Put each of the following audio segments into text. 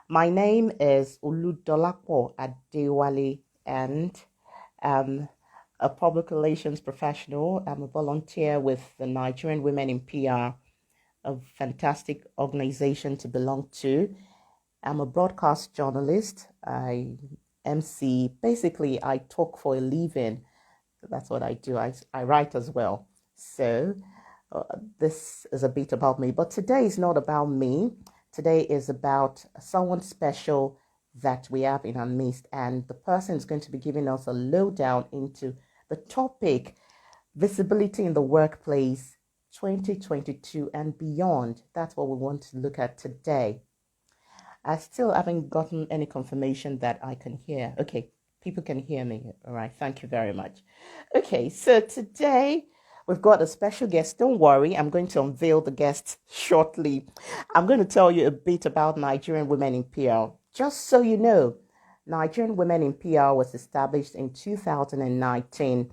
My name is Oludolapo Adewale, and I'm a public relations professional. I'm a volunteer with the Nigerian Women in PR, a fantastic organization to belong to. I'm a broadcast journalist. I MC. Basically, I talk for a living. That's what I do. I write as well. So, uh, this is a bit about me. But today is not about me. Today is about someone special that we have in our midst. And the person is going to be giving us a lowdown into the topic visibility in the workplace 2022 and beyond. That's what we want to look at today. I still haven't gotten any confirmation that I can hear. Okay, people can hear me. All right, thank you very much. Okay, so today we've got a special guest. Don't worry, I'm going to unveil the guest shortly. I'm going to tell you a bit about Nigerian Women in PR. Just so you know, Nigerian Women in PR was established in 2019.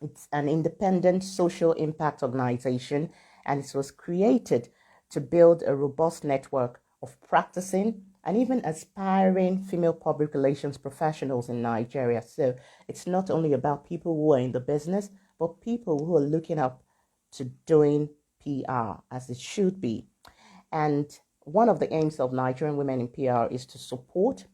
It's an independent social impact organization, and it was created to build a robust network of practicing and even aspiring female public relations professionals in Nigeria. So it's not only about people who are in the business, but people who are looking up to doing PR as it should be. And one of the aims of Nigerian Women in PR is to support,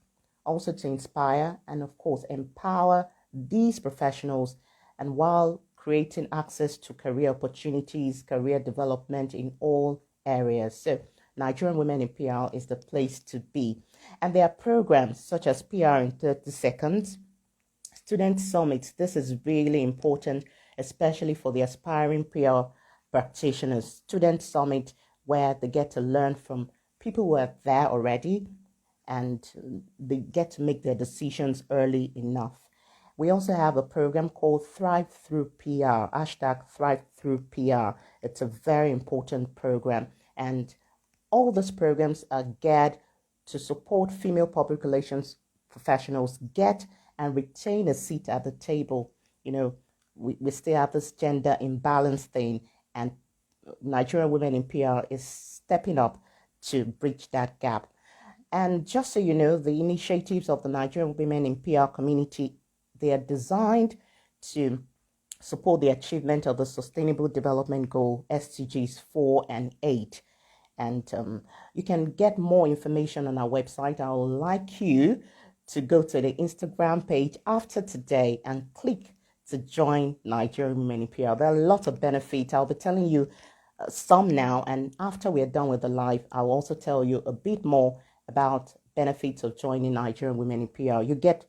also to inspire, and of course, empower these professionals, and while creating access to career opportunities, career development in all areas. So, Nigerian Women in PR is the place to be. And there are programs such as PR in 30 seconds, student summits. This is really important, especially for the aspiring PR practitioners. Student summit where they get to learn from people who are there already, and they get to make their decisions early enough. We also have a program called Thrive Through PR, hashtag Thrive Through PR. It's a very important program, and all these programs are geared to support female public relations professionals get and retain a seat at the table. You know, we still have this gender imbalance thing, and Nigerian Women in PR is stepping up to bridge that gap. And just so you know, the initiatives of the Nigerian Women in PR community, they are designed to support the achievement of the Sustainable Development Goal SDGs 4 and 8. And you can get more information on our website. I would like you to go to the Instagram page after today and click to join Nigerian Women in PR. There are a lot of benefits. I'll be telling you some now, and after we're done with the live, I'll also tell you a bit more about benefits of joining Nigerian Women in PR. You get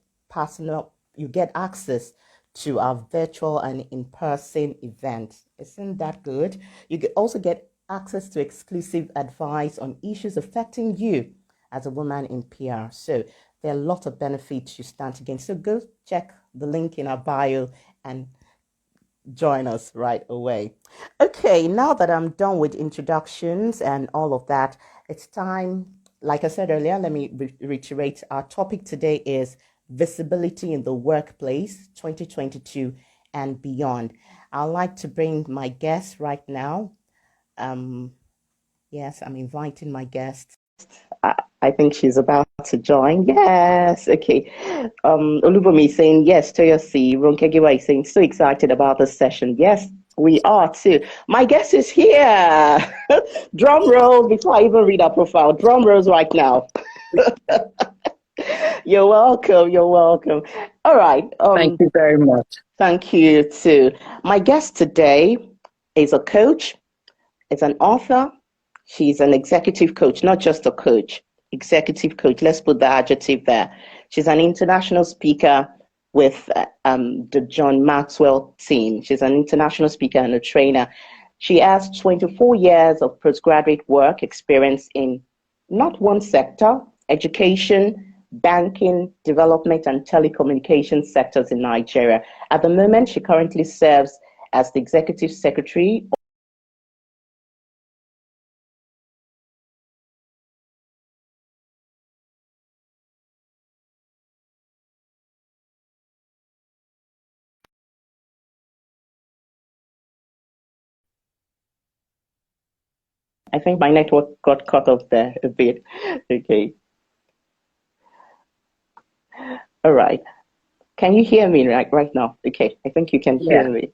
access to our virtual and in-person events. Isn't that good? You also get access to exclusive advice on issues affecting you as a woman in PR. So there are a lot of benefits you stand to gain. So go check the link in our bio and join us right away. Okay, now that I'm done with introductions and all of that, it's time, like I said earlier, let me reiterate. Our topic today is visibility in the workplace 2022 and beyond. I'd like to bring my guest right now. Um, yes, I'm inviting my guest. I think she's about to join. Yes, okay. Olubumi is saying yes. Toyosi Ronkegiwa is saying so excited about this session. Yes, we are too. My guest is here. Drum rolls before I even read her profile. Drum rolls right now. You're welcome. You're welcome. All right. Thank you very much. Thank you too. My guest today is a coach, is an author. She's an executive coach, not just a coach, executive coach. Let's put the adjective there. She's an international speaker with the John Maxwell team. She's an international speaker and a trainer. She has 24 years of postgraduate work experience in not one sector, education, banking, development, and telecommunications sectors in Nigeria. At the moment, she currently serves as the executive secretary. I think my network got cut off there a bit. Okay. All right. Can you hear me right now? Okay, I think you can hear me.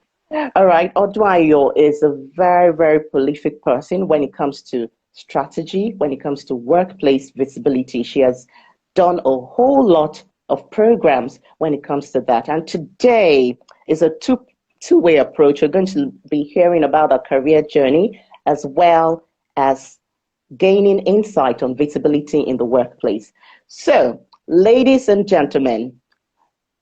All right. Odunayo is a very, very prolific person when it comes to strategy, when it comes to workplace visibility. She has done a whole lot of programs when it comes to that. And today is a two-way approach. We're going to be hearing about her career journey as well as gaining insight on visibility in the workplace. So, ladies and gentlemen,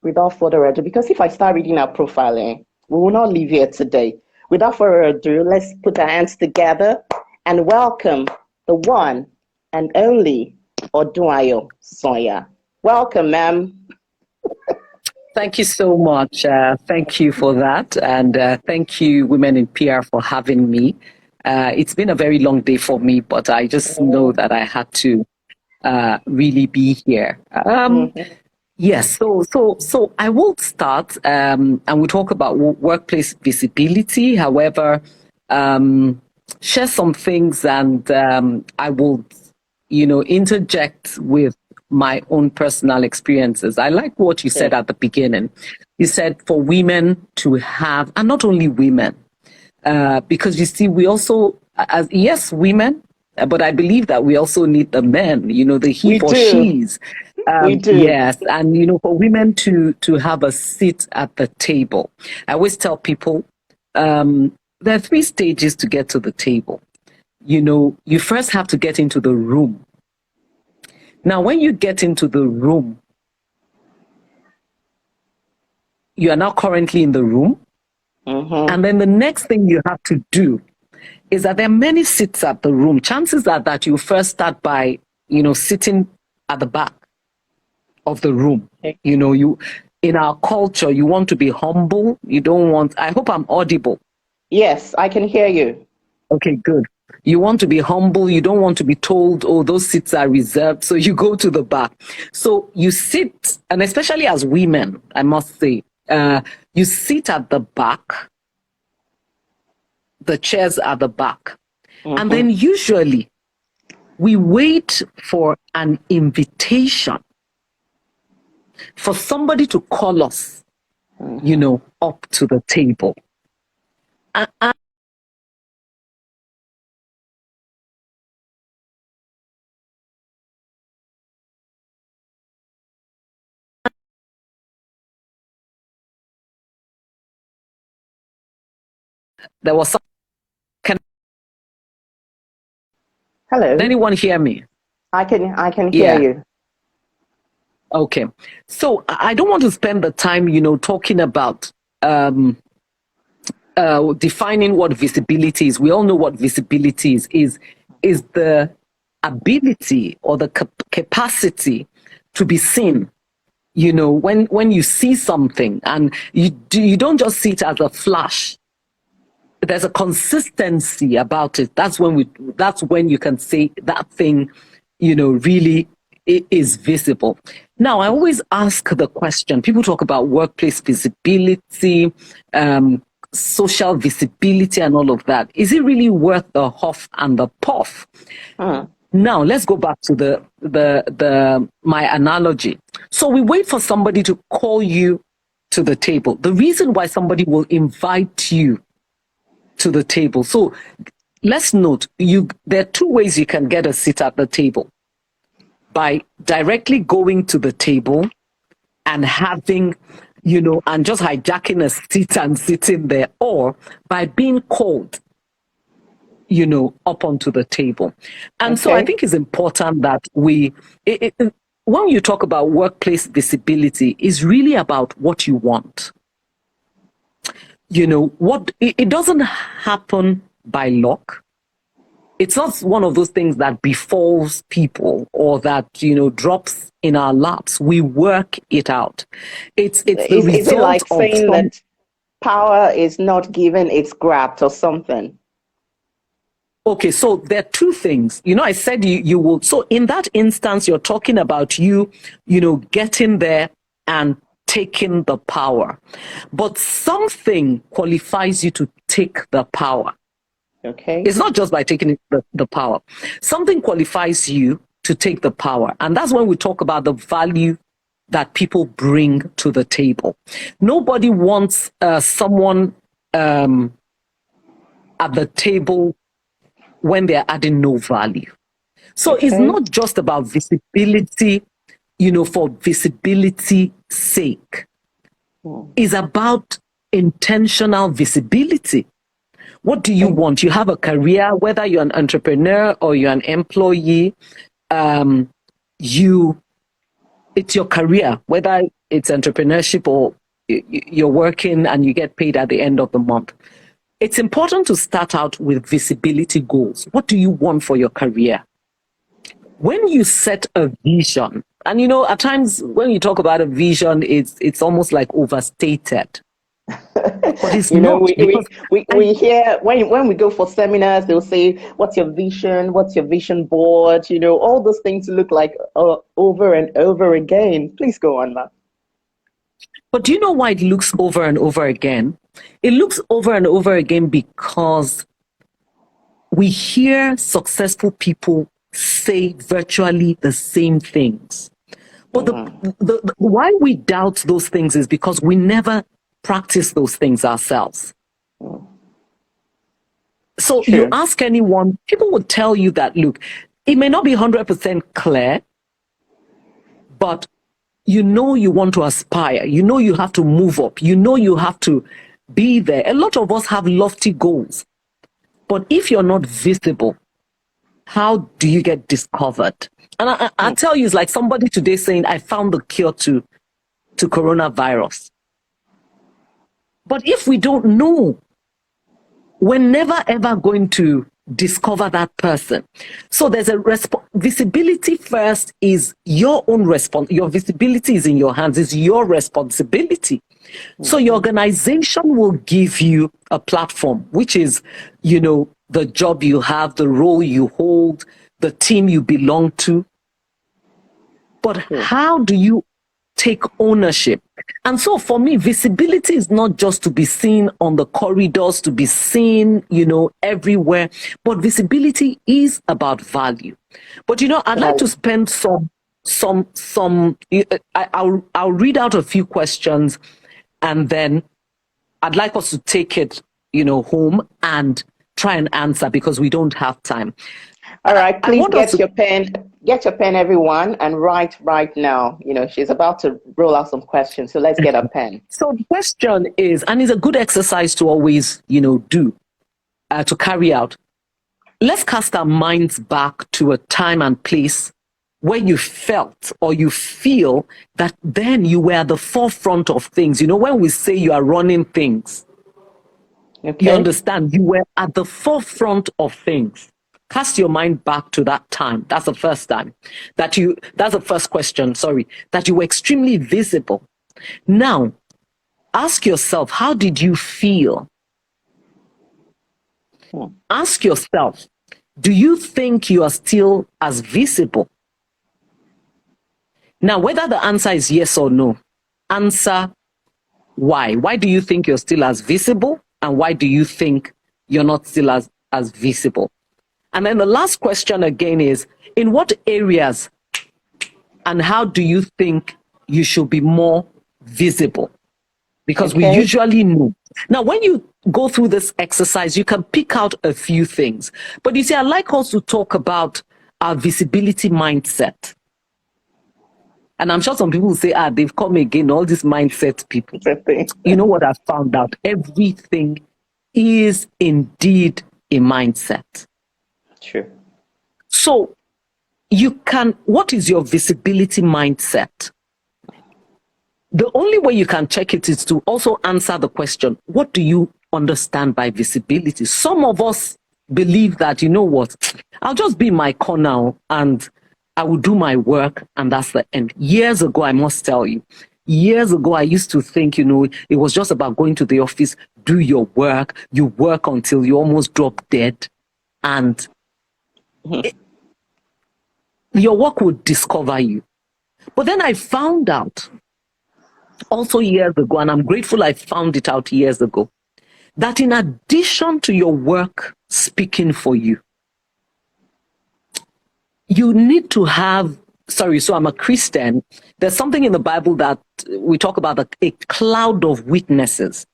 without further ado, because if I start reading our profiling, we will not leave here today. Without further ado, let's put our hands together and welcome the one and only Odunayo Sanya. Welcome, ma'am. Thank you so much. Thank you for that. And thank you, Women in PR, for having me. It's been a very long day for me, but I just know that I had to really be here. Yes, so I will start and we'll talk about workplace visibility. However, share some things and I will, interject with my own personal experiences. I like what you said at the beginning. You said for women to have, and not only women, because you see, we also, yes, women, but I believe that we also need the men, the he or she's. We do. Yes, and for women to have a seat at the table. I always tell people there are 3 stages to get to the table. You first have to get into the room. Now, when you get into the room, you are now currently in the room. And then the next thing you have to do is that there are many seats at the room. Chances are that you first start by, sitting at the back of the room. You in our culture, you want to be humble. You don't want, I hope I'm audible. Yes, I can hear you. Okay, good. You want to be humble. You don't want to be told, oh, those seats are reserved. So you go to the back. So you sit, and especially as women, I must say, you sit at the back. The chairs at the back. And then usually we wait for an invitation for somebody to call us, up to the table. There was some. Hello. Can anyone hear me? I can hear you. Okay. So I don't want to spend the time, talking about defining what visibility is. We all know what visibility is the ability or the capacity to be seen. When you see something and you don't just see it as a flash. There's a consistency about it. That's when you can say that thing, really is visible. Now, I always ask the question, people talk about workplace visibility, social visibility and all of that. Is it really worth the huff and the puff? Now, let's go back to my analogy. So we wait for somebody to call you to the table. The reason why somebody will invite you to the table. So let's note, there are 2 ways you can get a seat at the table. By directly going to the table and having, and just hijacking a seat and sitting there, or by being called, up onto the table. And so I think it's important that when you talk about workplace visibility, it's really about what you want. It doesn't happen by luck. It's not one of those things that befalls people or that, drops in our laps. We work it out. It's the result is it like of saying that power is not given, it's grabbed or something? Okay, so there are 2 things. I said you will. So in that instance, you're talking about you getting there and taking the power. But something qualifies you to take the power. Okay. It's not just by taking the power. Something qualifies you to take the power. And that's when we talk about the value that people bring to the table. Nobody wants someone at the table when they're adding no value. So it's not just about visibility, for visibility's sake. It's about intentional visibility. What do you want? You have a career, whether you're an entrepreneur or you're an employee, it's your career, whether it's entrepreneurship or you're working and you get paid at the end of the month. It's important to start out with visibility goals. What do you want for your career? When you set a vision, and at times when you talk about a vision, it's almost like overstated. But it's not. We hear when we go for seminars, they'll say, "What's your vision? What's your vision board?" All those things look like over and over again. Please go on, Ma. But do you know why it looks over and over again? It looks over and over again because we hear successful people say virtually the same things. But the why we doubt those things is because we never practice those things ourselves. So you ask anyone, people would tell you that, look, it may not be 100% clear, but you want to aspire, you have to move up, you have to be there. A lot of us have lofty goals, but if you're not visible, how do you get discovered? And I tell you, it's like somebody today saying, I found the cure to coronavirus. But if we don't know, we're never ever going to discover that person. So there's a visibility first is your own response. Your visibility is in your hands, it's your responsibility. So your organization will give you a platform, which is, the job you have, the role you hold, the team you belong to. But how do you take ownership? And so for me, visibility is not just to be seen on the corridors, to be seen, everywhere, but visibility is about value. But, I'd like to spend I'll read out a few questions and then I'd like us to take it, home and try and answer because we don't have time. All right, please get your pen, everyone, and write right now. She's about to roll out some questions, so let's get a pen. So the question is, and it's a good exercise to always, do, to carry out. Let's cast our minds back to a time and place where you felt or you feel that then you were at the forefront of things. When we say you are running things, you understand, you were at the forefront of things. Cast your mind back to that time. That's the first time that's the first question, that you were extremely visible. Now, ask yourself, how did you feel? Ask yourself, do you think you are still as visible? Now, whether the answer is yes or no, answer why. Why do you think you're still as visible? And why do you think you're not still as visible? And then the last question again is, in what areas and how do you think you should be more visible? Because we usually know. Now, when you go through this exercise, you can pick out a few things. But you see, I like us to talk about our visibility mindset. And I'm sure some people will say, they've come again, all these mindset people. You know what I've found out? Everything is indeed a mindset. True. So what is your visibility mindset? The only way you can check it is to also answer the question, what do you understand by visibility? Some of us believe that, I'll just be in my corner and I will do my work and that's the end. Years ago, I must tell you, I used to think, it was just about going to the office, do your work, you work until you almost drop dead, and your work would discover you. But then I found out also years ago, and I'm grateful I found it out years ago, that in addition to your work speaking for you, you need to have so I'm a Christian. There's something in the Bible that we talk about a cloud of witnesses.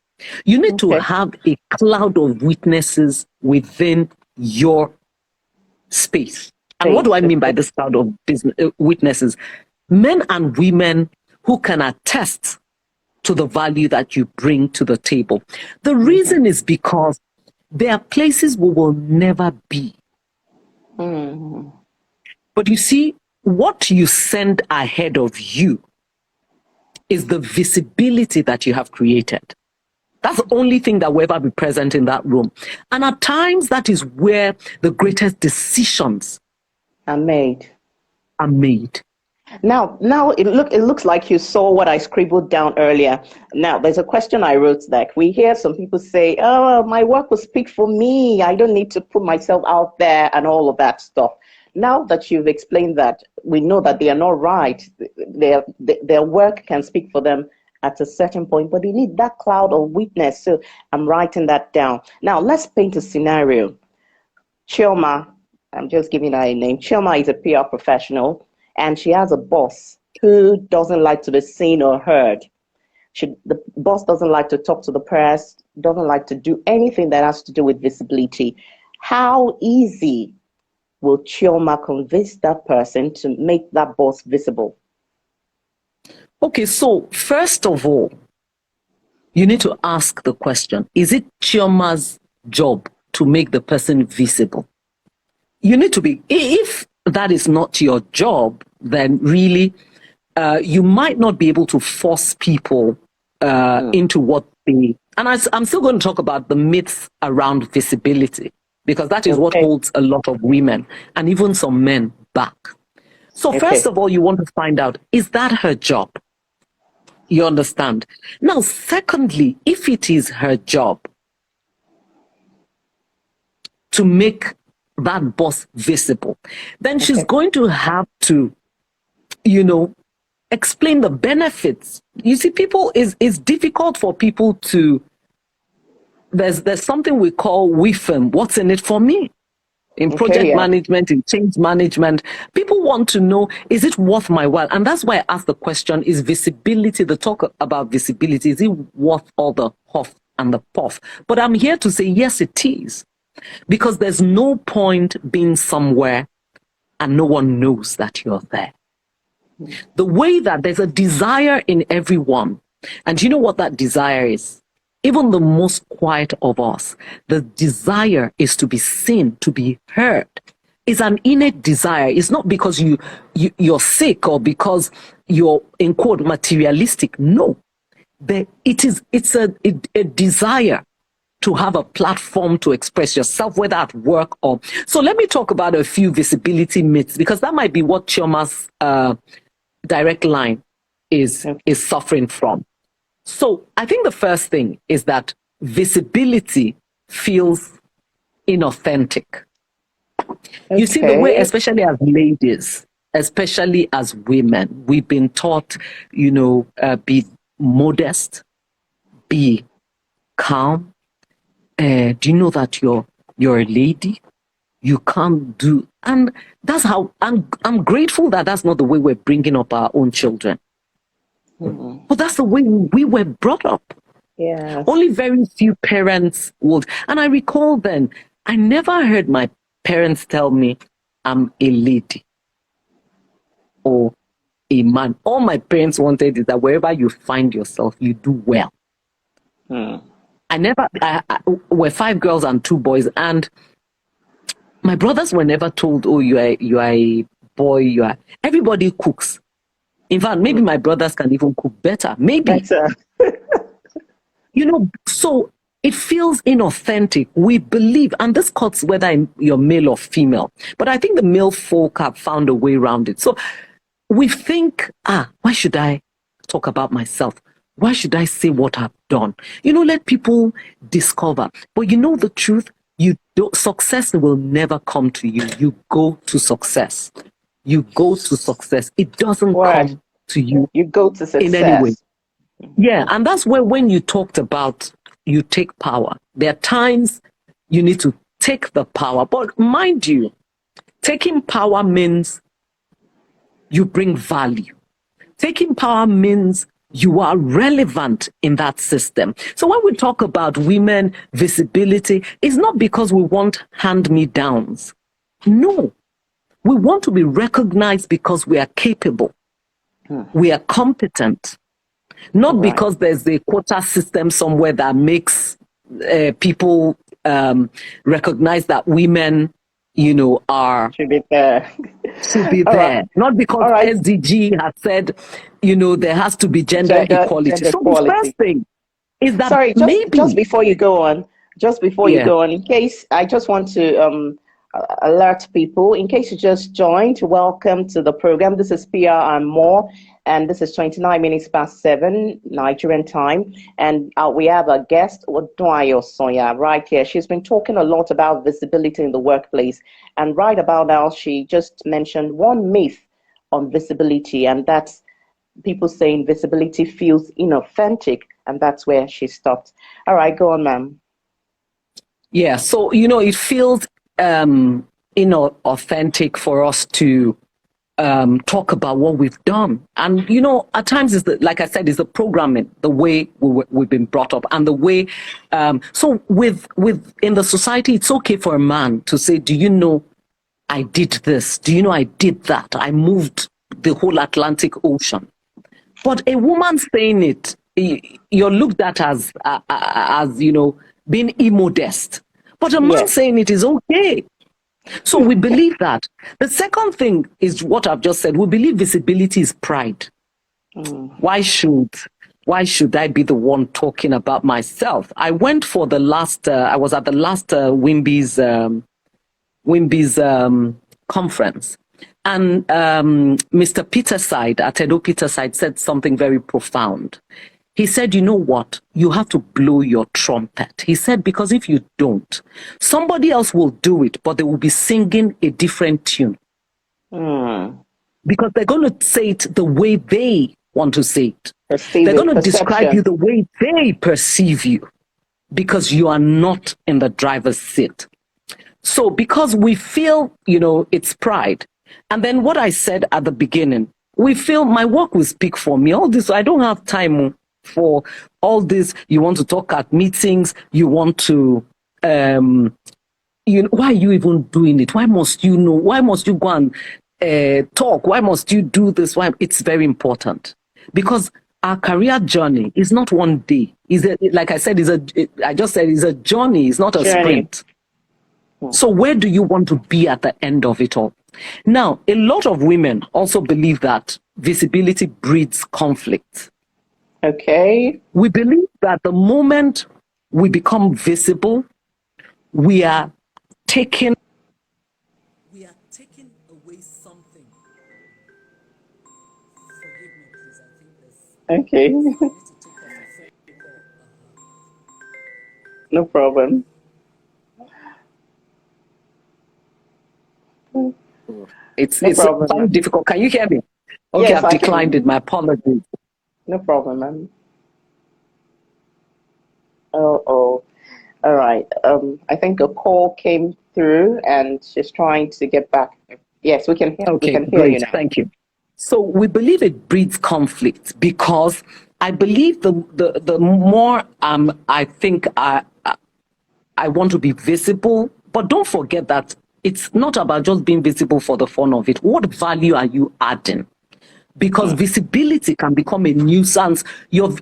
You need to have a cloud of witnesses within your space. And what do I mean by this cloud of witnesses? Men and women who can attest to the value that you bring to the table. The reason is because there are places we will never be. But you see, what you send ahead of you is the visibility that you have created. That's the only thing that will ever be present in that room. And at times, that is where the greatest decisions are made. Now it looks like you saw what I scribbled down earlier. Now, there's a question I wrote that we hear some people say, oh, my work will speak for me. I don't need to put myself out there and all of that stuff. Now that you've explained that, we know that they are not right. Their work can speak for them at a certain point, but they need that cloud of witness. So I'm writing that down. Now, let's paint a scenario. Chioma, I'm just giving her a name. Chioma is a PR professional, and she has a boss who doesn't like to be seen or heard. The boss doesn't like to talk to the press, doesn't like to do anything that has to do with visibility. How easy will Chioma convince that person to make that boss visible? Okay, so first of all, you need to ask the question, is it Chioma's job to make the person visible? You need to be, if that is not your job, then really you might not be able to force people into what they, and I'm still going to talk about the myths around visibility, because that is what holds a lot of women and even some men back. So first of all, you want to find out, is that her job? You understand? Now, secondly, if it is her job to make that boss visible, then she's going to have to, explain the benefits. You see, it's difficult for people to, there's something we call WIFM, what's in it for me? In project management, in change management, people want to know, is it worth my while? And that's why I asked the question, is visibility, the talk about visibility, is it worth all the huff and the puff? But I'm here to say, yes, it is. Because there's no point being somewhere and no one knows that you're there. The way that there's a desire in everyone, and you know what that desire is? Even the most quiet of us, the desire is to be seen, to be heard. It's an innate desire. It's not because you're sick or because you're, in quote, materialistic. No. It's a desire to have a platform to express yourself, whether at work or... So let me talk about a few visibility myths, because that might be what Chioma's direct line is suffering from. So I think the first thing is that visibility feels inauthentic. You see, the way, especially as ladies, especially as women, we've been taught, be modest, be calm. Do you know that you're a lady? You can't do, and that's how I'm grateful that that's not the way we're bringing up our own children. But that's the way we were brought up. Yeah. Only very few parents would. And I recall then, I never heard my parents tell me I'm a lady or a man. All my parents wanted is that wherever you find yourself, you do well. We're 5 girls and 2 boys, and my brothers were never told, oh, you are a boy, everybody cooks. In fact, maybe my brothers can even cook better. Maybe. So it feels inauthentic. We believe, and this cuts whether you're male or female, but I think the male folk have found a way around it. So we think, why should I talk about myself? Why should I say what I've done? Let people discover. But the truth, success will never come to you. You go to success. You go to success. It doesn't come to you. You go to success. In any way. Yeah, and that's where when you talked about you take power, there are times you need to take the power. But mind you, taking power means you bring value. Taking power means you are relevant in that system. So when we talk about women visibility, it's not because we want hand-me-downs. No, we want to be recognized because we are capable. We are competent. Not because there's a quota system somewhere that makes people recognize that women, should be there. should be there. Not because SDG has said, there has to be gender equality. Gender so equality. the first thing is that Sorry, just before you go on, in case I just want to alert people, in case you just joined, welcome to the program. This is PRandMore, and this is 29 minutes past 7 Nigerian time, and we have a guest, Odunayo Sanya, right here. She's been talking a lot about visibility in the workplace, and right about now she just mentioned one myth on visibility, and that's people saying visibility feels inauthentic, and that's where she stopped. All right, go on, ma'am. Yeah, so it feels inauthentic for us to talk about what we've done, and at times it's like I said, it's the programming, the way we've been brought up, and the way. So with in the society, it's okay for a man to say, "Do you know I did this? Do you know I did that? I moved the whole Atlantic Ocean." But a woman saying it, you're looked at as being immodest. But a man saying it is okay. So we believe that. The second thing is what I've just said. We believe visibility is pride. Why should I be the one talking about myself? I went for the last. I was at the last Wimby's conference. And Mr. Peterside, Atedo Peterside, said something very profound. He said, you know what? You have to blow your trumpet. He said, because if you don't, somebody else will do it, but they will be singing a different tune. Because they're going to say it the way they want to say it. They're going to describe you the way they perceive you, because you are not in the driver's seat. So because we feel, it's pride. And then what I said at the beginning, we feel my work will speak for me. All this, I don't have time for all this. You want to talk at meetings. You want to, why are you even doing it? Why must you know? Why must you go and talk? Why must you do this? Why? It's very important, because our career journey is not one day. Like I said, I just said it's a journey. It's not a sprint. So where do you want to be at the end of it all? Now, a lot of women also believe that visibility breeds conflict. Okay. We believe that the moment we become visible, we are taking away something. Forgive me, please. I think this. Okay. No problem. It's very difficult. Can you hear me? Okay, yes, I've declined it. My apologies. No problem, ma'am. All right. I think a call came through, and she's trying to get back. Yes, we can hear. Okay, we can hear great. You now. Thank you. So we believe it breeds conflict, because I believe the more I think I want to be visible, but don't forget that it's not about just being visible for the fun of it. What value are you adding? Because visibility can become a nuisance. Your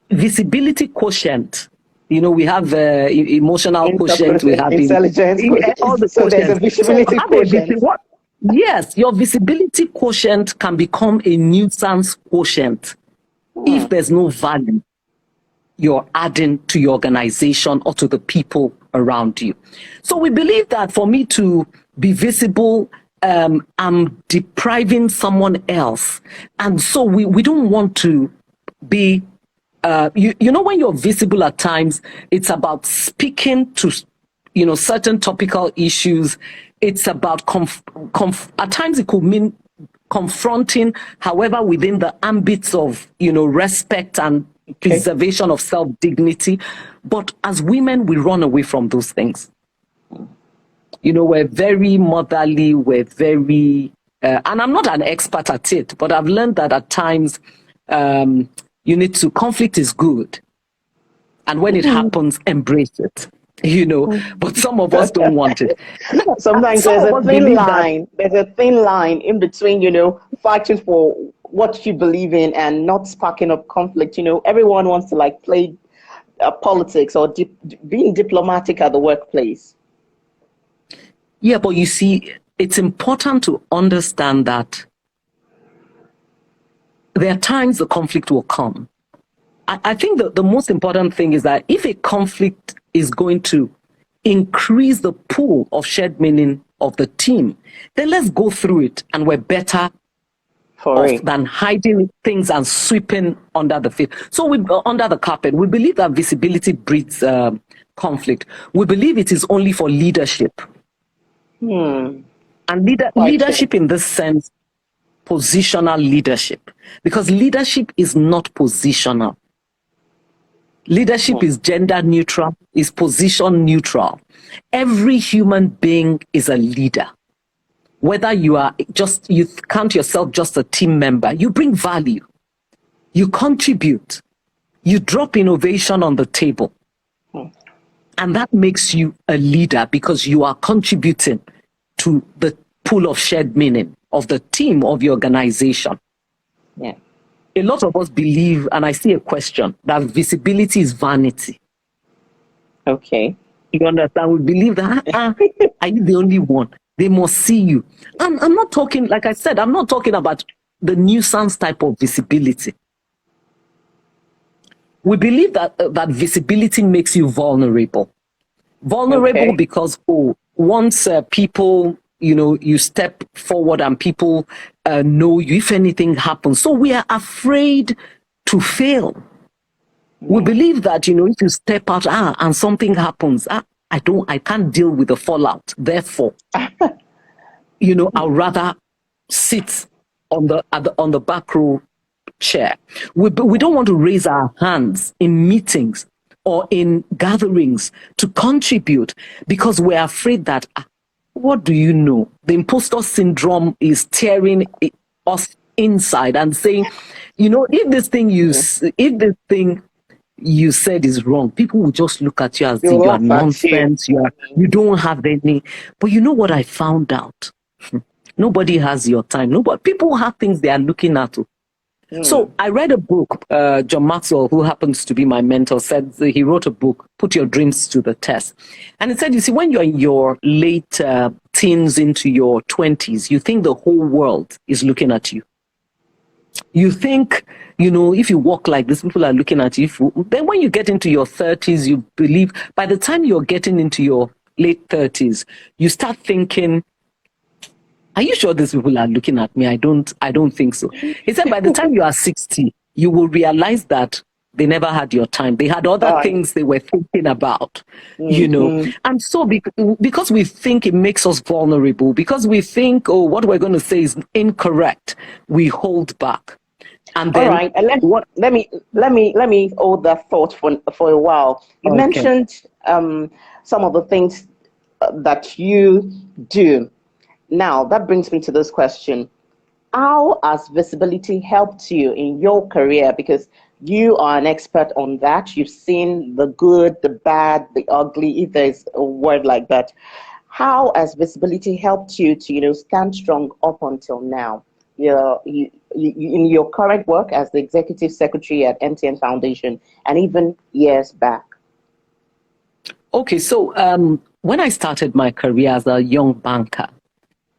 visibility quotient, we have emotional quotient, we have intelligence, all the so there's a visibility quotient. Yes, your visibility quotient can become a nuisance quotient if there's no value you're adding to your organization or to the people around you. So we believe that for me to be visible, I'm depriving someone else. And so we don't want to be, when you're visible at times, it's about speaking to, certain topical issues. It's about, at times it could mean confronting, however, within the ambits of, respect and preservation of self-dignity. But as women, we run away from those things. We're very motherly, we're very and I'm not an expert at it, but I've learned that at times conflict is good. And when it happens, embrace it, but some of us don't want it. Sometimes there's a thin line. There's a thin line in between, fighting for what you believe in and not sparking up conflict. Everyone wants to play politics or being diplomatic at the workplace. Yeah, but you see, it's important to understand that there are times the conflict will come. I think that the most important thing is that if a conflict is going to increase the pool of shared meaning of the team, then let's go through it, and we're better off than hiding things and sweeping under the carpet. We believe that visibility breeds conflict. We believe it is only for leadership. And leadership in this sense, positional leadership, because leadership is not positional. Leadership is gender neutral, is position neutral. Every human being is a leader. Whether you count yourself just a team member, you bring value, you contribute, you drop innovation on the table. And that makes you a leader because you are contributing to the pool of shared meaning of the team of your organization. Yeah. A lot of us believe, and I see a question, that visibility is vanity. Okay. You understand? We believe that, are you the only one? They must see you. And I'm not talking, like I said, I'm not talking about the nuisance type of visibility. We believe that visibility makes you vulnerable. Vulnerable because once people, you step forward and people know you, if anything happens. So we are afraid to fail. We believe that, if you step out and something happens, I can't deal with the fallout. Therefore, I'll rather sit on the back row chair. We don't want to raise our hands in meetings or in gatherings to contribute because we're afraid that, what do you know? The imposter syndrome is tearing us inside and saying, if this thing you said is wrong, people will just look at you as you are nonsense. You don't have any. But you know what I found out? Nobody has your time. People have things they are looking at. So I read a book, John Maxwell, who happens to be my mentor, said he wrote a book, Put Your Dreams to the Test. And it said, you see, when you're in your late teens into your 20s, you think the whole world is looking at you. You think, if you walk like this, people are looking at you. Then when you get into your 30s, you believe, by the time you're getting into your late 30s, you start thinking, are you sure these people are looking at me? I don't think so. He said by the time you are 60, you will realize that they never had your time. They had other things they were thinking about, And so because we think it makes us vulnerable, because we think, what we're going to say is incorrect, we hold back. And then, all right, and let me hold that thought for a while. You mentioned some of the things that you do. Now, that brings me to this question. How has visibility helped you in your career? Because you are an expert on that. You've seen the good, the bad, the ugly, if there's a word like that. How has visibility helped you to, stand strong up until now? In your current work as the executive secretary at MTN Foundation and even years back. Okay, so when I started my career as a young banker,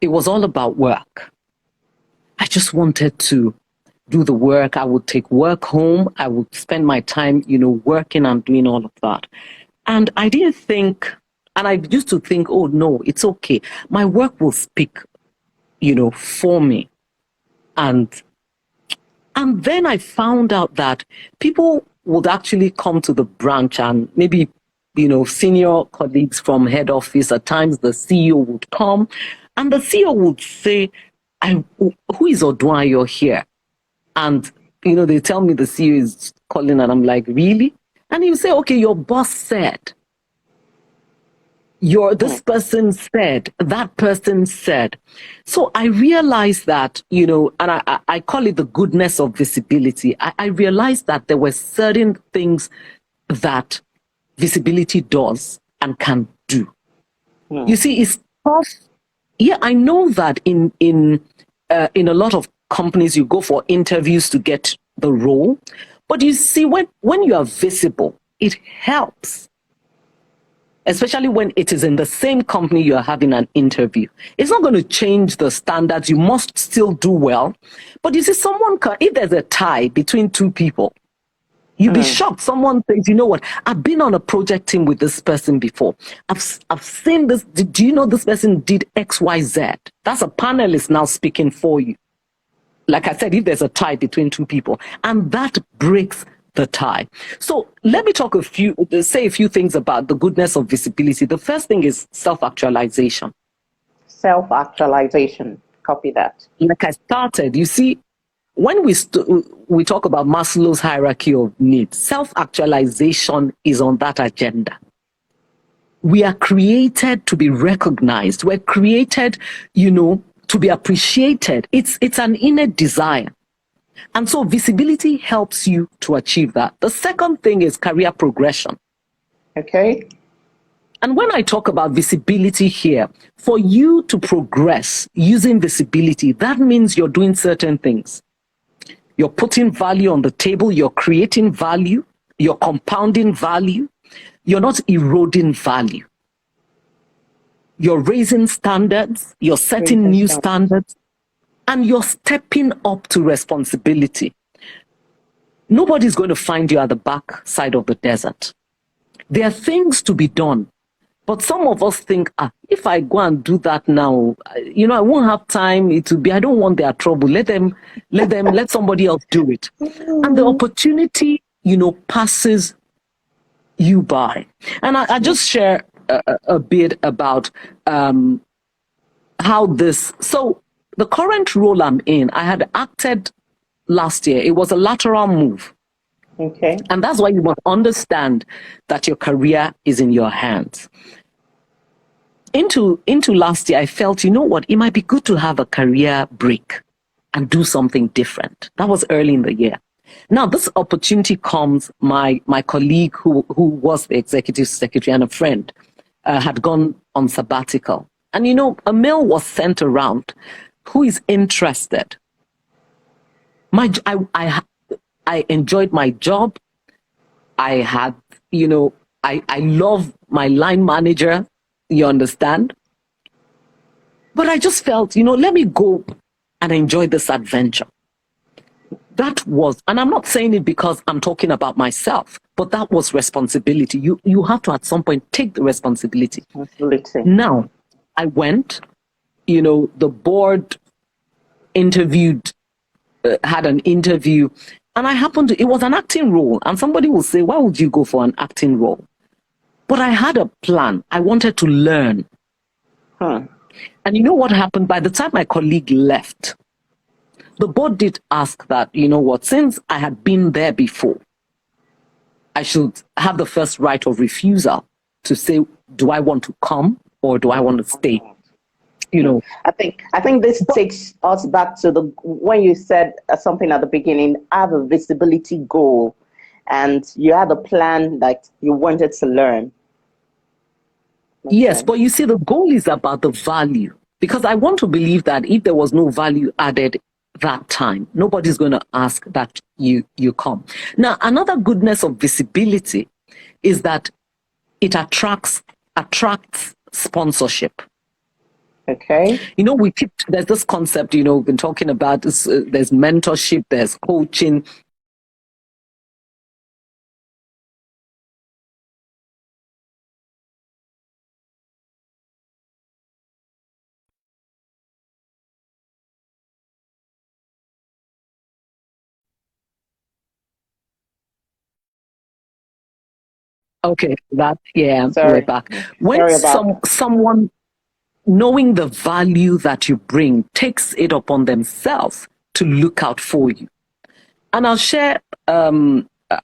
it was all about work. I just wanted to do the work. I would take work home. I would spend my time, working and doing all of that. And I didn't think, and I used to think, oh, no, it's okay. My work will speak, for me. And then I found out that people would actually come to the branch and maybe, senior colleagues from head office, at times the CEO would come and the CEO would say, who is Odunayo here? And, they tell me the CEO is calling and I'm like, really? And he would say, okay, your boss said. this person said, that person said. So I realized that, and I call it the goodness of visibility. I realized that there were certain things that visibility does and can do. You see, it's tough. Yeah, I know that in a lot of companies, you go for interviews to get the role. But you see, when you are visible, it helps. Especially when it is in the same company you are having an interview. It's not going to change the standards. You must still do well. But you see, if there's a tie between two people, you'll be shocked. Someone says, you know what, I've been on a project team with this person before. I've seen this. Do you know this person did X, Y, Z? That's a panelist now speaking for you. Like I said, if there's a tie between two people, and that breaks the tie. So let me say a few things about the goodness of visibility. The first thing is self-actualization. Self-actualization. Copy that. Like I started, you see, when we talk about Maslow's hierarchy of needs, self-actualization is on that agenda. We are created to be recognized. We're created, to be appreciated. It's an innate desire. And so visibility helps you to achieve that. The second thing is career progression. Okay. And when I talk about visibility here, for you to progress using visibility, that means you're doing certain things. You're putting value on the table, you're creating value, you're compounding value, you're not eroding value. You're raising standards, you're setting new standards, and you're stepping up to responsibility. Nobody's going to find you at the back side of the desert. There are things to be done. But some of us think, if I go and do that now, I won't have time. I don't want their trouble. Let somebody else do it. And the opportunity, passes you by. And I just share a bit about how so the current role I'm in, I had acted last year. It was a lateral move. Okay. And that's why you must understand that your career is in your hands. Into last year, I felt, you know what, it might be good to have a career break and do something different. That was early in the year. Now, this opportunity comes, my colleague who was the executive secretary and a friend had gone on sabbatical. And, a mail was sent around. Who is interested? I enjoyed my job. I had, I love my line manager. You understand? But I just felt, let me go and enjoy this adventure. That was, and I'm not saying it because I'm talking about myself, but that was responsibility. You have to at some point take the responsibility. Now, I went, the board interviewed, had an interview, and it was an acting role. And somebody will say, why would you go for an acting role? But I had a plan. I wanted to learn. And you know what happened? By the time my colleague left, the board did ask that, since I had been there before, I should have the first right of refusal to say, do I want to come or do I want to stay? I think this takes us back to when you said something at the beginning, have a visibility goal, and you had a plan that you wanted to learn. Okay. Yes, but you see, the goal is about the value, because I want to believe that if there was no value added that time, nobody's going to ask that you come. Now, another goodness of visibility is that it attracts sponsorship. Okay. There's this concept, we've been talking about this, there's mentorship, there's coaching. Okay, we're back. When someone knowing the value that you bring takes it upon themselves to look out for you. And I'll share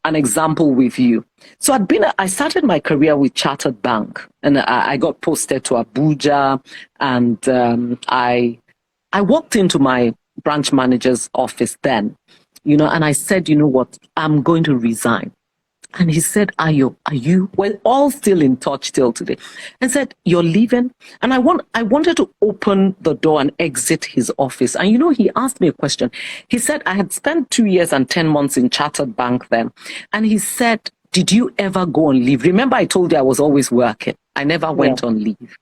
an example with you. So I started my career with Chartered Bank, and I got posted to Abuja, and I walked into my branch manager's office then, and I said, you know what, I'm going to resign. And he said, Ayo, are you? We're all still in touch till today. And said, you're leaving? And I wanted to open the door and exit his office. And he asked me a question. He said, I had spent 2 years and 10 months in Chartered Bank then. And he said, did you ever go on leave? Remember, I told you I was always working. I never went on leave.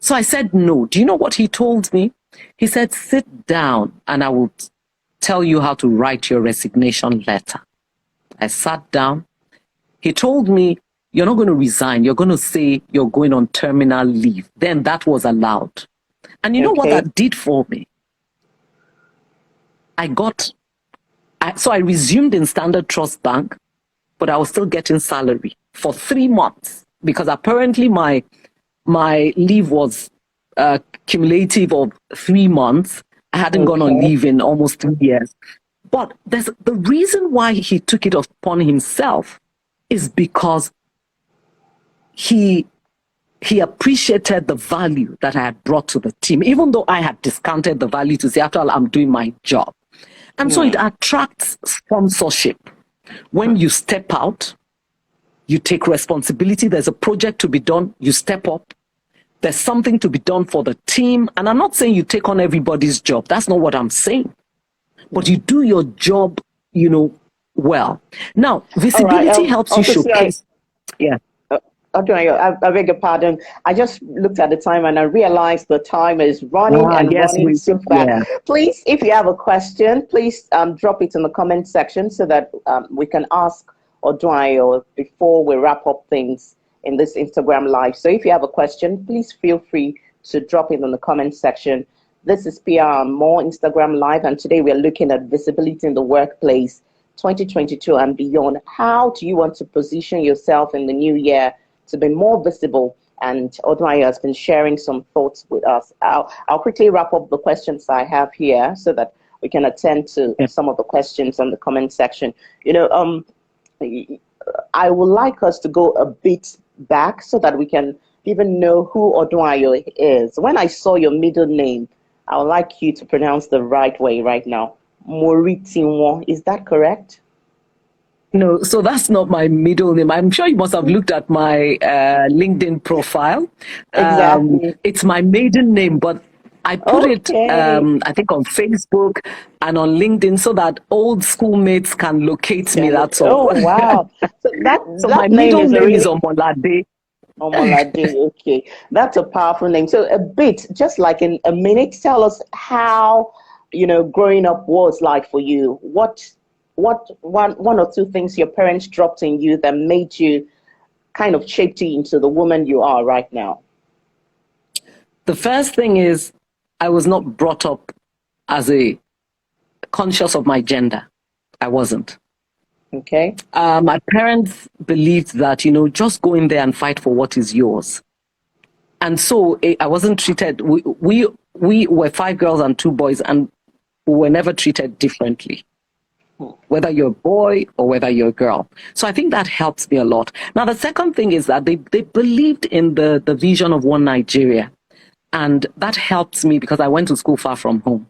So I said, no. Do you know what he told me? He said, sit down and I will tell you how to write your resignation letter. I sat down. He told me, you're not going to resign. You're going to say you're going on terminal leave. Then that was allowed. And you know what that did for me? So I resumed in Standard Trust Bank, but I was still getting salary for 3 months because apparently my leave was cumulative of 3 months. I hadn't gone on leave in almost 3 years. But the reason why he took it upon himself is because he appreciated the value that I had brought to the team, even though I had discounted the value to say, after all, I'm doing my job. And so it attracts sponsorship. When you step out, you take responsibility. There's a project to be done. You step up. There's something to be done for the team. And I'm not saying you take on everybody's job. That's not what I'm saying. But you do your job, well. Now, visibility helps you showcase. Yeah. Odunayo, I beg your pardon. I just looked at the time and I realized the time is running running so fast. Yeah. Please, if you have a question, please drop it in the comment section so that we can ask Odunayo before we wrap up things in this Instagram live. So if you have a question, please feel free to drop it in the comment section. This is PRandMore Instagram Live, and today we're looking at visibility in the workplace 2022 and beyond. How do you want to position yourself in the new year to be more visible? And Odunayo has been sharing some thoughts with us. I'll quickly wrap up the questions I have here so that we can attend to some of the questions on the comment section. I would like us to go a bit back so that we can even know who Odunayo is. When I saw your middle name, I would like you to pronounce the right way right now. Moritinwo, is that correct? No, so that's not my middle name. I'm sure you must have looked at my LinkedIn profile. Exactly. It's my maiden name, but I put it, I think, on Facebook and on LinkedIn so that old schoolmates can locate me. That's all. Oh, wow. So so my middle name is Omolade. Omolade, okay. That's a powerful name. So a bit, just like in a minute, tell us how, growing up was like for you. What one or two things your parents dropped in you that made you kind of shaped you into the woman you are right now? The first thing is I was not brought up as a conscious of my gender. I wasn't. Okay. My parents believed that, just go in there and fight for what is yours. And so I wasn't treated, we were 5 girls and 2 boys, and we were never treated differently, whether you're a boy or whether you're a girl. So I think that helps me a lot. Now, the second thing is that they believed in the vision of one Nigeria. And that helped me because I went to school far from home.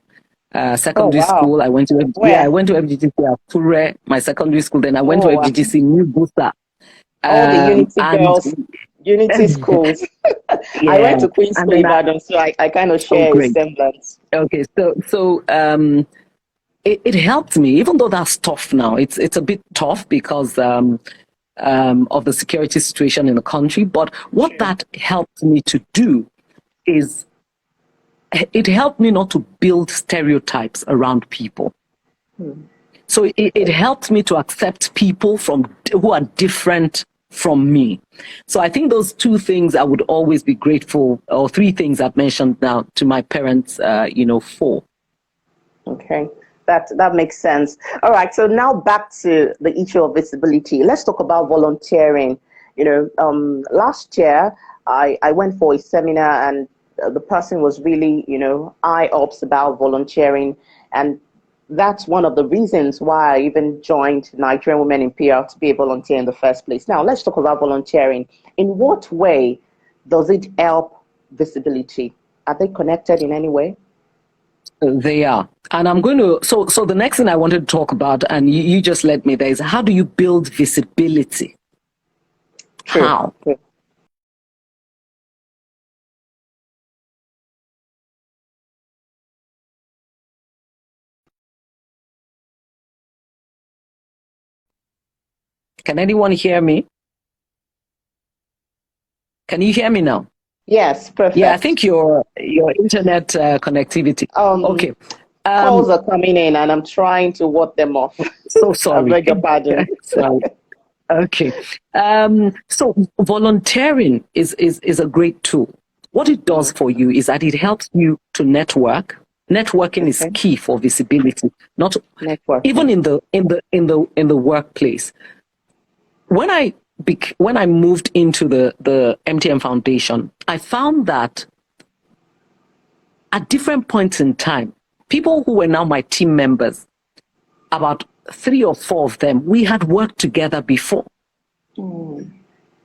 Secondary school, I went to FGGC Akure, my secondary school. Then I went to FGGC New Busa. All the Unity girls, Unity schools. I went to Queen's School Ibadan, so I kind of share a semblance. Okay, so it helped me, even though that's tough now. It's a bit tough because of the security situation in the country. But what that helped me to do is it helped me not to build stereotypes around people. So it helped me to accept people who are different from me. So I think those 2 things I would always be grateful, or 3 things I've mentioned now, to my parents, for. Okay, that makes sense. All right, so now back to the issue of visibility. Let's talk about volunteering. Last year I went for a seminar, and the person was really, eye-ups about volunteering. And that's one of the reasons why I even joined Nigerian Women in PR to be a volunteer in the first place. Now, let's talk about volunteering. In what way does it help visibility? Are they connected in any way? They are. And I'm going to, so the next thing I wanted to talk about, and you just led me there, is how do you build visibility? True. How? True. Can anyone hear me? Can you hear me now? Yes, perfect. Yeah, I think your internet connectivity. Okay. Calls are coming in and I'm trying to ward them off. So sorry. I beg your pardon. Sorry. Okay. So volunteering is a great tool. What it does for you is that it helps you to network. Networking is key for visibility. Not even in the workplace. When I moved into the MTN Foundation, I found that at different points in time, people who were now my team members, about 3 or 4 of them, we had worked together before.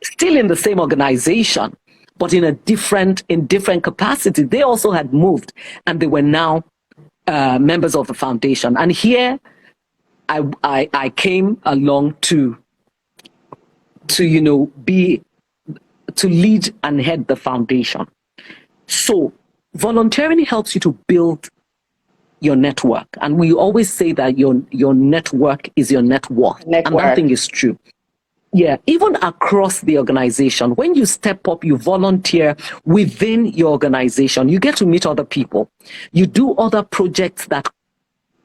Still in the same organization, but in different capacity. They also had moved and they were now members of the foundation. And here I came along to lead and head the foundation. So volunteering helps you to build your network. And we always say that your network is your net worth. And that thing is true. Yeah, even across the organization, when you step up, you volunteer within your organization, you get to meet other people. You do other projects that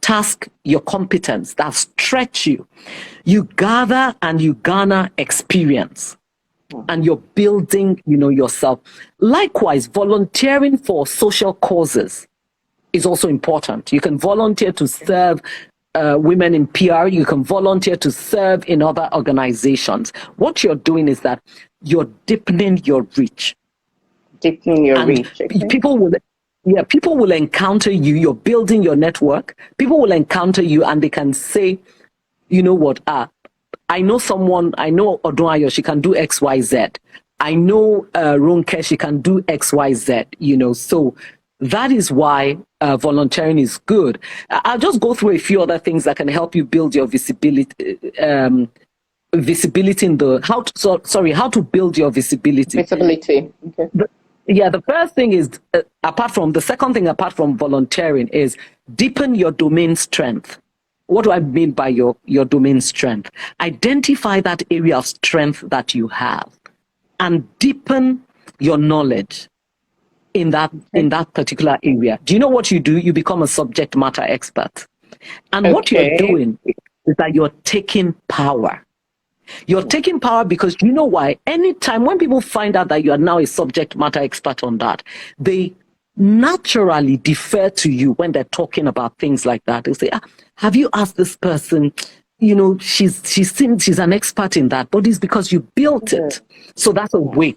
task your competence, that stretch you. You gather and you garner experience. And you're building, yourself. Likewise, volunteering for social causes is also important. You can volunteer to serve women in PR. You can volunteer to serve in other organizations. What you're doing is that you're deepening your reach. Deepening your reach. Okay. People will encounter you. You're building your network. People will encounter you and they can say, you know what, I know Odunayo, she can do X, Y, Z. I know Ronke, she can do X, Y, Z, so that is why volunteering is good. I'll just go through a few other things that can help you build your visibility. Visibility in how to build your visibility. Visibility. Okay. The first thing is, apart from volunteering, is deepen your domain strength. What do I mean by your domain strength? Identify that area of strength that you have and deepen your knowledge in that particular area. Do you know what you do? You become a subject matter expert. And what you're doing is that you're taking power. You're taking power because you know why? Anytime when people find out that you are now a subject matter expert on that, they naturally defer to you when they're talking about things like that. They say, have you asked this person? She's an expert in that, but it's because you built it. So that's a way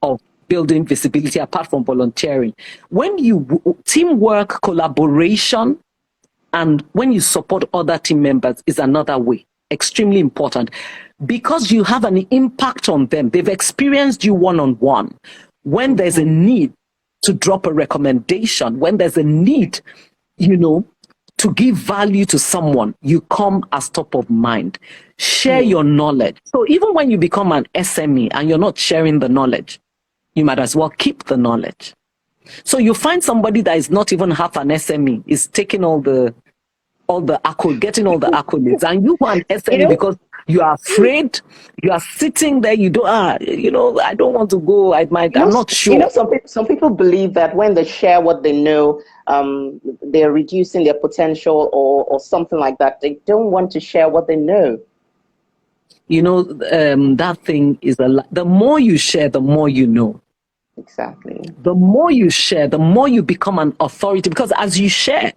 of building visibility apart from volunteering. When you teamwork, collaboration, and when you support other team members is another way. Extremely important because you have an impact on them. They've experienced you one-on-one. When there's a need to drop a recommendation, when there's a need, to give value to someone, you come as top of mind. Share your knowledge. So even when you become an SME and you're not sharing the knowledge, you might as well keep the knowledge. So you find somebody that is not even half an SME, is taking getting all the accolades, and you want SME because you are afraid, you are sitting there, you don't, I don't want to go, I'm not sure. Some people believe that when they share what they know, they're reducing their potential or something like that. They don't want to share what they know. That thing is the more you share, the more you know. Exactly. The more you share, the more you become an authority, because as you share,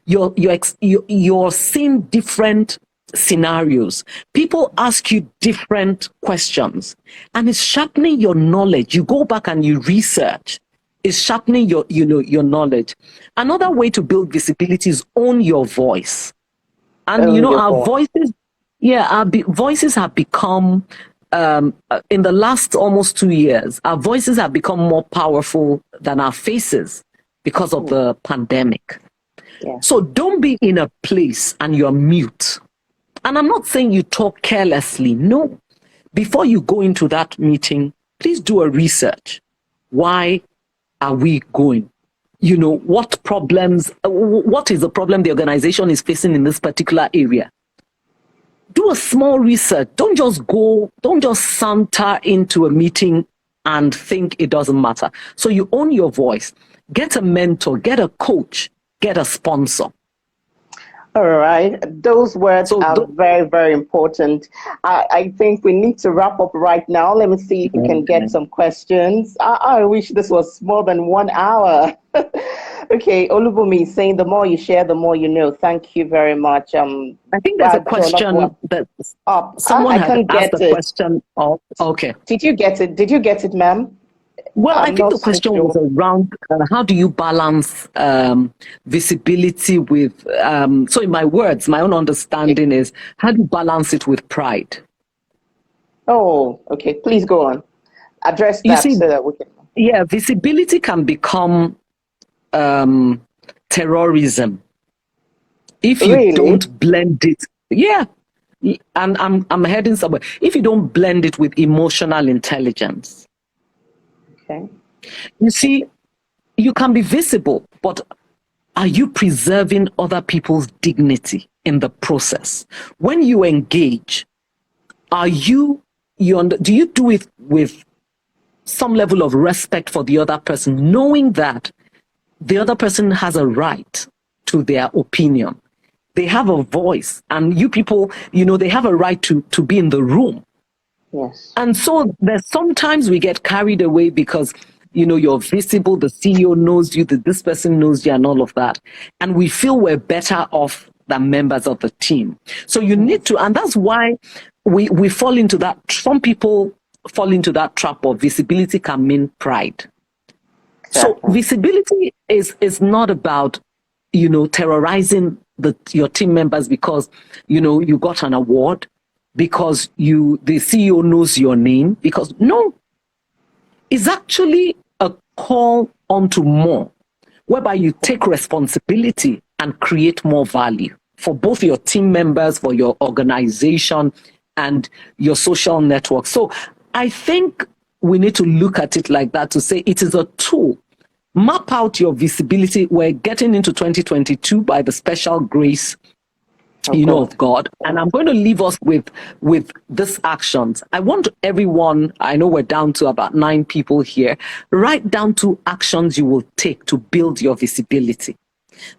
you're seeing different scenarios. People ask you different questions, and it's sharpening your knowledge. You go back and you research. is sharpening your knowledge. Another way to build visibility is own your voice. And our voices, voices have become, in the last almost 2 years, our voices have become more powerful than our faces because of the pandemic. Yeah. So don't be in a place and you're mute. And I'm not saying you talk carelessly. No. Before you go into that meeting, please do a research. Why are we going? What problems, what is the problem the organization is facing in this particular area? Do a small research. Don't just saunter into a meeting and think it doesn't matter. So you own your voice. Get a mentor, get a coach, get a sponsor. All right. Those words are very, very important. I think we need to wrap up right now. Let me see if we can get some questions. I wish this was more than 1 hour. Okay, Olubumi is saying the more you share, the more you know. Thank you very much. I think there's a question that someone had asked a question. Oh, okay. Did you get it? Did you get it, ma'am? Well, I think the question was around how do you balance visibility with, so in my words, my own understanding is, how do you balance it with pride? Oh, okay. Please go on. Address that so that we can. Yeah, visibility can become terrorism if you don't blend it. Yeah, and I'm heading somewhere. If you don't blend it with emotional intelligence. Okay. You see, you can be visible, but are you preserving other people's dignity in the process? When you engage, do you do it with some level of respect for the other person, knowing that the other person has a right to their opinion? They have a voice, and you people, they have a right to be in the room. Yes. And so there's sometimes we get carried away because, you're visible, the CEO knows you, that this person knows you and all of that. And we feel we're better off than members of the team. So you need to, and that's why we fall into that. Some people fall into that trap of visibility can mean pride. So visibility is not about, terrorizing your team members because, you got an award, because the CEO knows your name, because no, it's actually a call onto more, whereby you take responsibility and create more value for both your team members, for your organization, and your social network. So I think we need to look at it like that, to say it is a tool. Map out your visibility. We're getting into 2022 by the special grace of God. And I'm going to leave us with these actions. I want everyone, I know we're down to about 9 people here, write down 2 actions you will take to build your visibility.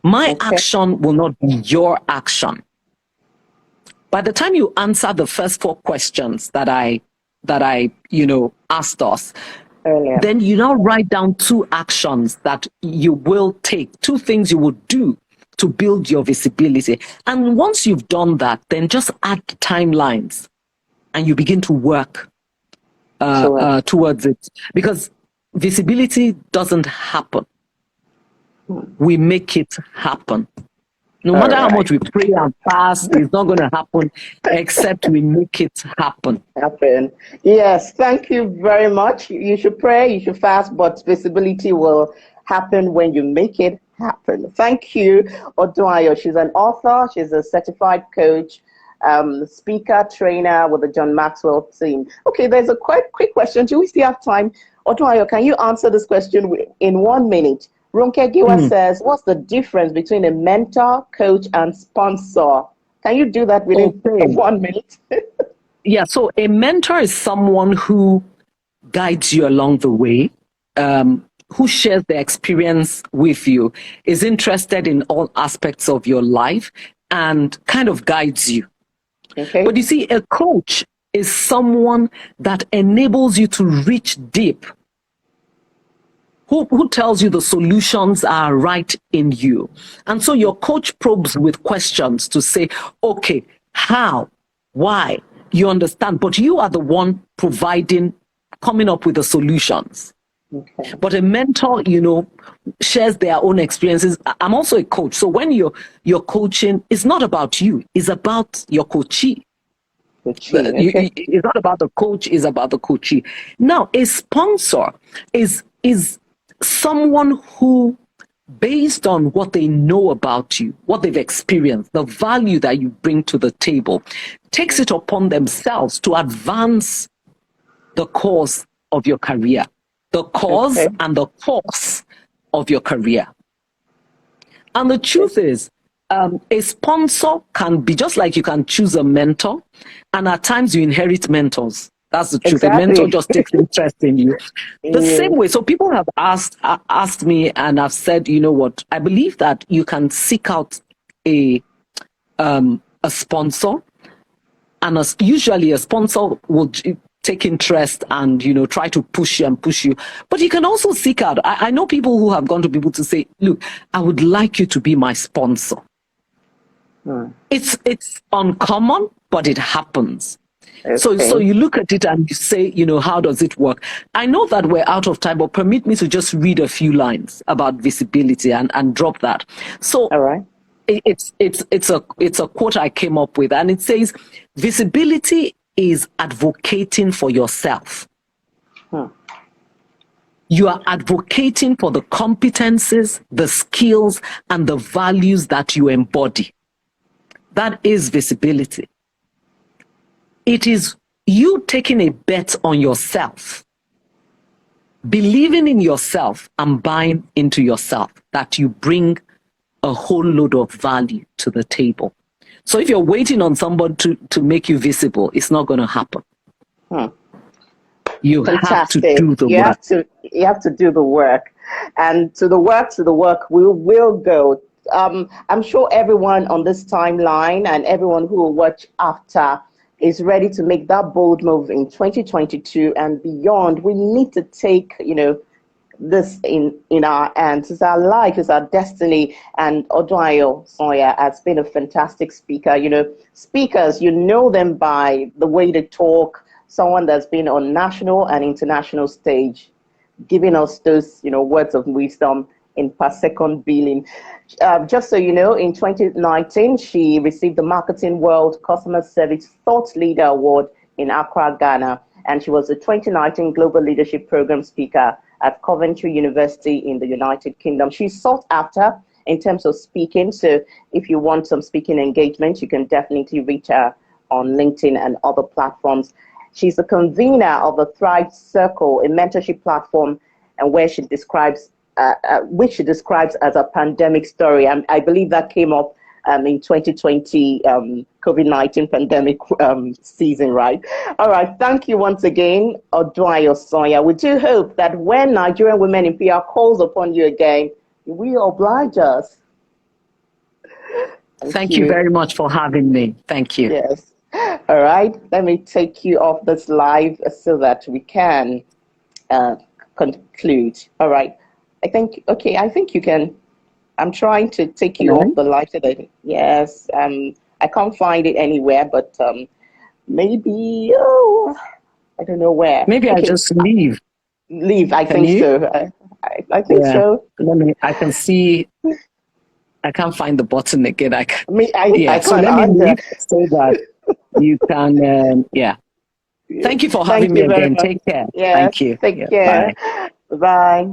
My action will not be your action. By the time you answer the first 4 questions that I asked us, earlier, then you now write down 2 actions that you will take, 2 things you will do to build your visibility. And once you've done that, then just add timelines and you begin to work towards it. Because visibility doesn't happen. We make it happen. No matter how much we pray and fast, it's not going to happen except we make it happen. Yes, thank you very much. You should pray, you should fast, but visibility will happen when you make it happen. Thank you, Odunayo. She's an author, she's a certified coach, speaker, trainer with the John Maxwell Team. Okay, there's a quite quick question. Do we still have time? Odunayo, can you answer this question in 1 minute? Ronke Giwa says, what's the difference between a mentor, coach, and sponsor? Can you do that within 1 minute? Yeah, so a mentor is someone who guides you along the way, who shares their experience with you, is interested in all aspects of your life, and kind of guides you. Okay. But you see, a coach is someone that enables you to reach deep, who tells you the solutions are right in you. And so your coach probes with questions to say, okay, how, why, you understand, but you are the one coming up with the solutions. Okay. But a mentor, shares their own experiences. I'm also a coach. So when you're coaching, it's not about you, it's about your coachee. Okay. It's not about the coach, it's about the coachee. Now, a sponsor is someone who, based on what they know about you, what they've experienced, the value that you bring to the table, takes it upon themselves to advance the cause of your career, the cause Okay. and the course of your career. And the truth is, a sponsor can be just like you can choose a mentor, and at times you inherit mentors. That's the truth. A mentor Exactly. just takes interest in you. The Yeah. same way. So people have asked me, and I've said, you know what? I believe that you can seek out a sponsor, and usually a sponsor will take interest and try to push you. But you can also seek out. I know people who have gone to people to say, look, I would like you to be my sponsor. It's uncommon, but it happens. Okay. So you look at it and you say, how does it work? I know that we're out of time, but permit me to just read a few lines about visibility and drop that. So All right. it's a quote I came up with, and it says, visibility is advocating for yourself. You are advocating for the competencies, the skills, and the values that you embody. That is visibility. It is you taking a bet on yourself, believing in yourself and buying into yourself, that you bring a whole load of value to the table. So if you're waiting on somebody to make you visible, it's not going to happen. You Fantastic. have to do the work. You have to do the work. And to the work, we will go. I'm sure everyone on this timeline and everyone who will watch after is ready to make that bold move in 2022 and beyond. We need to take, this in our hands. It's our life, it's our destiny. And Odunayo Sanya has been a fantastic speaker. Speakers, them by the way they talk, someone that's been on national and international stage, giving us those, words of wisdom in per second billing. Just so you know, in 2019, she received the Marketing World Customer Service Thought Leader Award in Accra, Ghana, and she was the 2019 Global Leadership Program Speaker at Coventry University in the United Kingdom. She's sought after in terms of speaking, so if you want some speaking engagement, you can definitely reach her on LinkedIn and other platforms. She's the convener of the Thrive Circle, a mentorship platform, and where she describes which she describes as a pandemic story. I believe that came up in 2020 COVID-19 pandemic season, right? All right, thank you once again, Odunayo Sanya. We do hope that when Nigerian Women in PR calls upon you again, you will oblige us. Thank you very much for having me. Thank you. Yes. All right, let me take you off this live so that we can conclude. All right. I think you can. I'm trying to take you off the live today. Yes. I can't find it anywhere, but maybe, I don't know where. Maybe I just leave. Leave, I think so. I think so. I can see. I can't find the button again. I can't so let me leave so that you can, Thank you for having me again. Take care. Yes, thank you. Take care. Bye.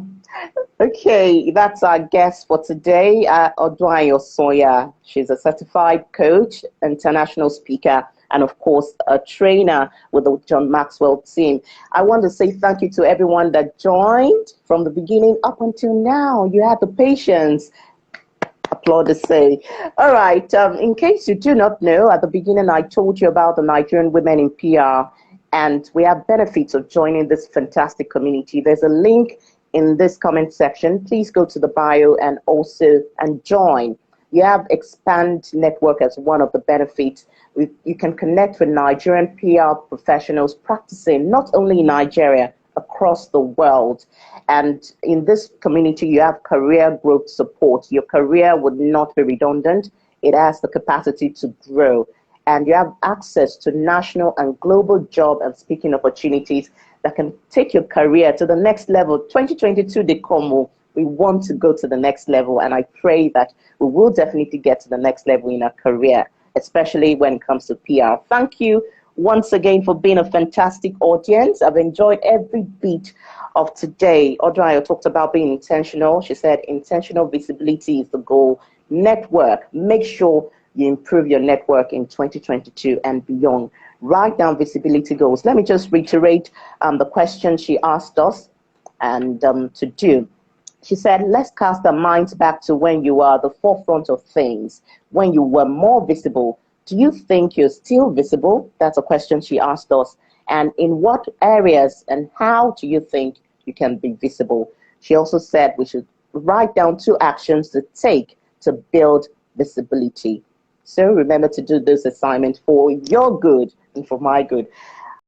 Okay, that's our guest for today, Odunayo Sanya. She's a certified coach, international speaker, and of course, a trainer with the John Maxwell team. I want to say thank you to everyone that joined from the beginning up until now. You had the patience. Applaud to say. All right, in case you do not know, at the beginning I told you about the Nigerian Women in PR, and we have benefits of joining this fantastic community. There's a link in this comment section. Please go to the bio and join. You have Expand Network as one of the benefits. You can connect with Nigerian PR professionals practicing not only in Nigeria, across the world. And in this community, you have career growth support. Your career would not be redundant. It has the capacity to grow. And you have access to national and global job and speaking opportunities that can take your career to the next level. 2022, they come. We want to go to the next level, and I pray that we will definitely get to the next level in our career, especially when it comes to PR. Thank you once again for being a fantastic audience. I've enjoyed every beat of today. Odunayo talked about being intentional. She said intentional visibility is the goal. Network. Make sure you improve your network in 2022 and beyond. Write down visibility goals. Let me just reiterate the question she asked us and to do. She said, let's cast our minds back to when you were at the forefront of things, when you were more visible. Do you think you're still visible? That's a question she asked us. And in what areas and how do you think you can be visible? She also said we should write down 2 actions to take to build visibility. So remember to do this assignment for your good and for my good.